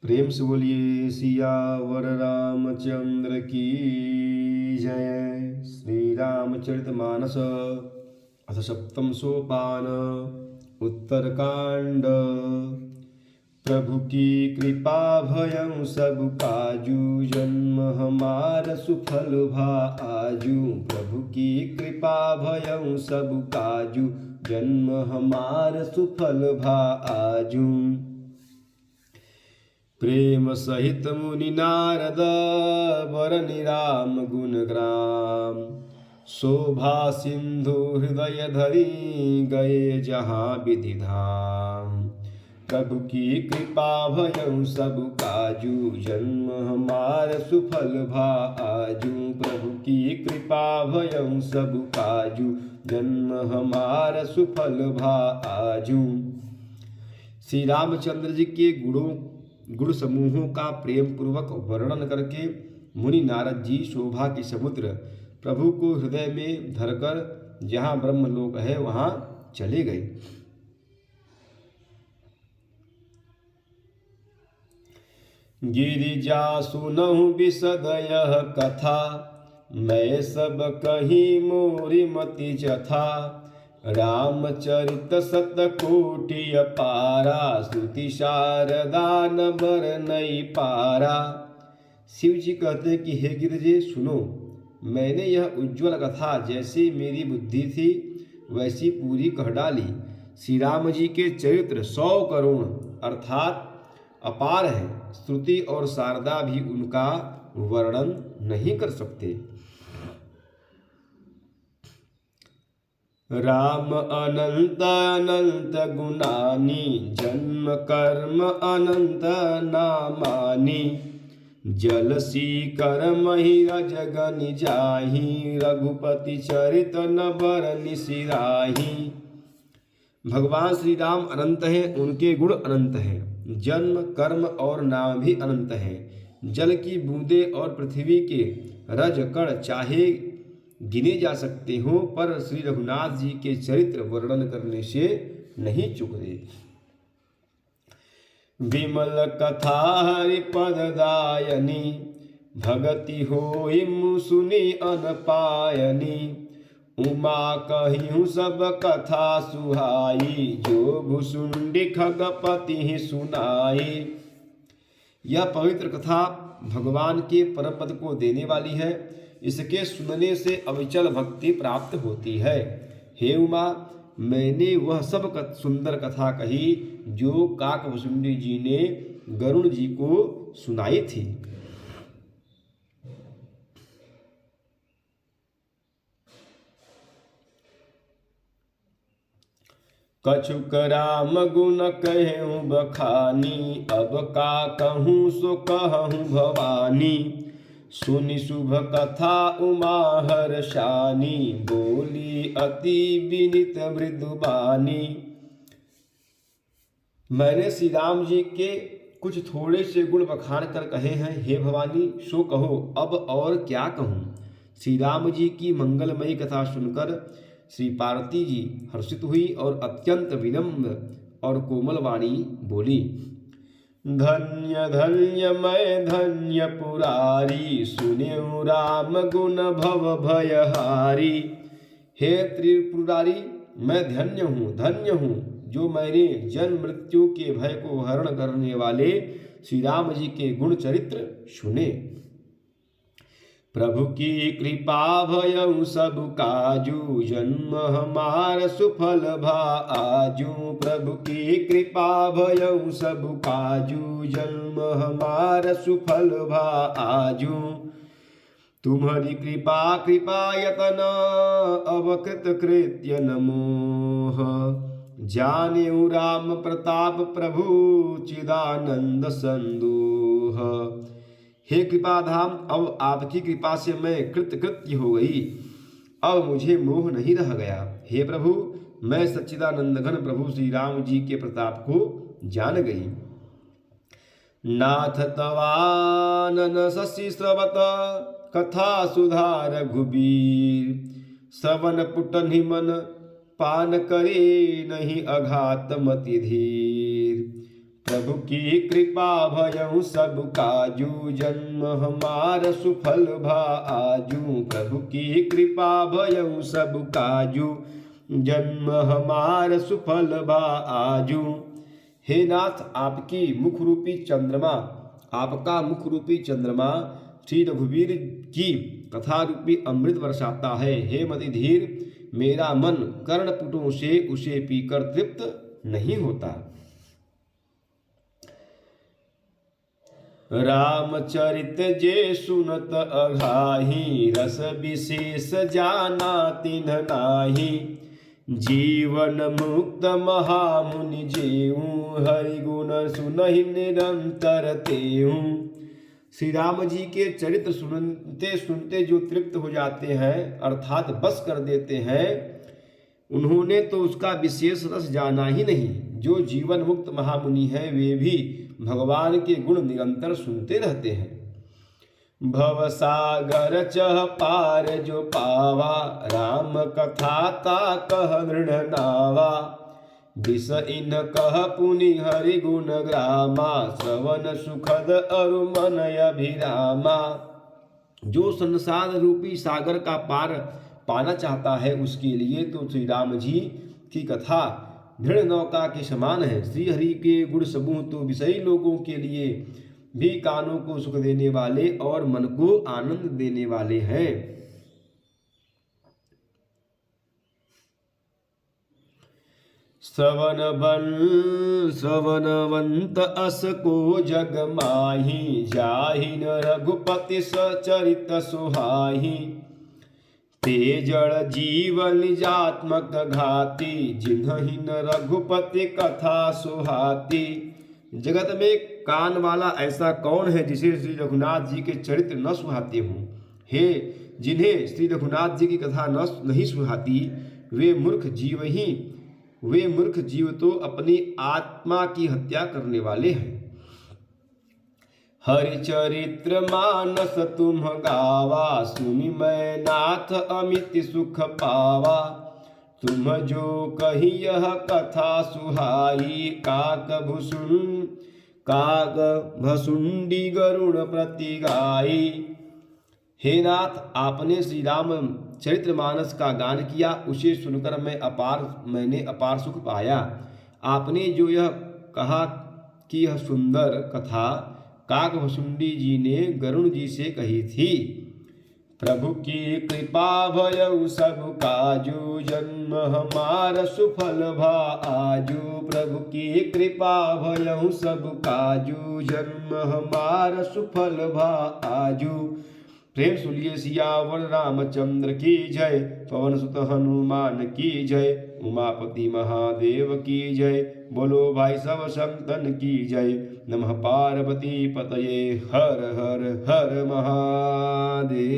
प्रेम से बोलिए सियावर रामचंद्र की जय। श्री रामचरितमानस अथ सप्तम सोपान उत्तरकांड। प्रभु की कृपा भयं सब काजू, जन्म हमार सुफल भा आजू। प्रभु की कृपा भयं सब काजू, जन्म हमार सुफल भा आजू। प्रेम सहित मुनि नारद बरनि राम गुण ग्राम, शोभा सिंधु हृदय धरि गए जहाँ विधि धाम। प्रभु की कृपा भयं सब काजू, जन्म हमार सुफल भा आजू। प्रभु की कृपा भयं सब काजू, जन्म हमार सुफल भा आजू। श्री रामचंद्र जी के गुण समूहों का प्रेम पूर्वक वर्णन करके मुनि नारद जी शोभा के समुद्र प्रभु को हृदय में धरकर जहाँ ब्रह्मलोक है वहाँ चले गए। गिरिजा सुनहु बिसद यह कथा, मैं सब कही मोरी मति जथा। रामचरित सतकोटि अपारा, श्रुति शारदा न बरनई पारा। शिव जी कहते हैं कि हे गिरिजे सुनो, मैंने यह उज्ज्वल कथा जैसी मेरी बुद्धि थी वैसी पूरी कह डाली। श्री राम जी के चरित्र 100 करोड़ अर्थात अपार है, श्रुति और शारदा भी उनका वर्णन नहीं कर सकते। राम अनंत अनंत गुणानी, जन्म कर्म अनंत नामानी। जल सी कर महिरज गनि जाहि, रघुपति चरित न बरनि सिराहि। भगवान श्री राम अनंत हैं, उनके गुण अनंत हैं। जन्म कर्म और नाम भी अनंत हैं। जल की बूंदे और पृथ्वी के रज कण चाहे गिने जा सकते हो, पर श्री रघुनाथ जी के चरित्र वर्णन करने से नहीं चुकते। विमल कथा हरि पद दायनी, भगति होई मुसुनि अनपायनी। उमा कहिहु सब कथा सुहाई, जो भुसुंडी खगपति सुनाई। यह पवित्र कथा भगवान के परम पद को देने वाली है। इसके सुनने से अविचल भक्ति प्राप्त होती है। हे उमा, मैंने वह सब सुंदर कथा कही जो काकभुसुंडी जी ने गरुण जी को सुनाई थी। कछुक राम गुण कहूँ बखानी, अब का कहूँ सो कहूँ भवानी। सुनि शुभ कथा उमा हर्षानी, बोली अति विनित मृदुबानी। मैंने श्री राम जी के कुछ थोड़े से गुण बखान कर कहे हैं, हे भवानी सो कहो, अब और क्या कहूँ। श्री राम जी की मंगलमयी कथा सुनकर श्री पार्वती जी हर्षित हुई और अत्यंत विनम्र और कोमल वाणी बोली। धन्य धन्य मैं धन्य पुरारी, सुनियो राम गुण भव भयहारी। हे त्रिपुरारी, मैं धन्य हूँ जो मैंने जन्म मृत्यु के भय को हरण करने वाले श्री राम जी के गुण चरित्र सुने। प्रभु की कृपा भयं सब काजू, जन्म हमार सुफल भा आजू। प्रभु की कृपा भयं सब काजू, जन्म हमार सुफल भा आजू। तुम्हारी कृपा यतन अवकृत कृत्य नमोह, जानेऊ राम प्रताप प्रभु चिदानंद संदोह। हे कृपा धाम, अब आपकी कृपा से मैं कृत्य हो गई, अब मुझे मोह नहीं रह गया। हे प्रभु, मैं सच्चिदानंद घन प्रभु श्री राम जी के प्रताप को जान गई। नाथ तवानन शशि स्रवत, कथा सुधा रघुबीर। श्रवण पुट निमन, पान करे नहीं अघात मति धीर। प्रभु की कृपा भयउ सब काजू, जन्म हमार सुफल भा आजू। प्रभु की कृपा भयउ सब काजू, जन्म हमार सुफल भा आजू। हे नाथ, आपकी मुख रूपी चंद्रमा, आपका मुख रूपी चंद्रमा श्री रघुवीर की कथा रूपी अमृत वर्षाता है। हे मति धीर, मेरा मन कर्णपुटों से उसे पीकर तृप्त नहीं होता। रामचरित जे सुनत अघाही, रस विशेष जाना तिन्ह नाही। जीवन मुक्त महामुनि जेऊ, हरि गुण सुनहि निरंतर तेऊ। श्री राम जी के चरित्र सुनते सुनते जो तृप्त हो जाते हैं, अर्थात बस कर देते हैं, उन्होंने तो उसका विशेष रस जाना ही नहीं। जो जीवन मुक्त महामुनि हैं, वे भी भगवान के गुण निरंतर सुनते रहते हैं। भव सागर चह पार जो पावा, राम कथा ता कह दृढ़ नावा। विष इन कह पुनि हरि गुण ग्रामा, श्रवण सुखद अरु मन अभिरामा। जो संसार रूपी सागर का पार पाना चाहता है, उसके लिए तो श्री राम जी की कथा दृढ़ नौका के समान है। श्री हरि के गुण समूह तो विषयी लोगों के लिए भी कानों को सुख देने वाले और मन को आनंद देने वाले हैं। श्रवणवंत अस को जग माही, जाहि न रघुपति सचरित सुहाही। ते जड़ जीवन निजात्मक घाती, जिन्हि न रघुपति कथा सुहाती। जगत में कान वाला ऐसा कौन है जिसे श्री रघुनाथ जी के चरित्र न सुहाते हों। हे जिन्हें श्री रघुनाथ जी की कथा नहीं सुहाती, वे मूर्ख जीव तो अपनी आत्मा की हत्या करने वाले हैं। हरि चरित्र मानस तुम गावा, सुनि मैं नाथ अमित सुख पावा। तुम जो कही यह कथा सुहाई, काक भसुंडी गरुण प्रति गाई। हे नाथ, आपने श्री राम चरित्रमानस का गान किया, उसे सुनकर मैंने अपार सुख पाया। आपने जो यह कहा कि यह सुंदर कथा काकभसुंडी जी ने गरुण जी से कही थी। प्रभु की कृपा भयउ सब काजू, जन्म हमार सुफल भा आजू। प्रभु की कृपा भयउ सब काजू, जन्म हमार सुफल भा आजू। प्रेम सुनिए सियावर रामचंद्र की जय, पवन सुत हनुमान की जय, उमापति महादेव की जय। बोलो भाई सब संतन की जय। नमः पार्वती पतये, हर हर हर महादेव।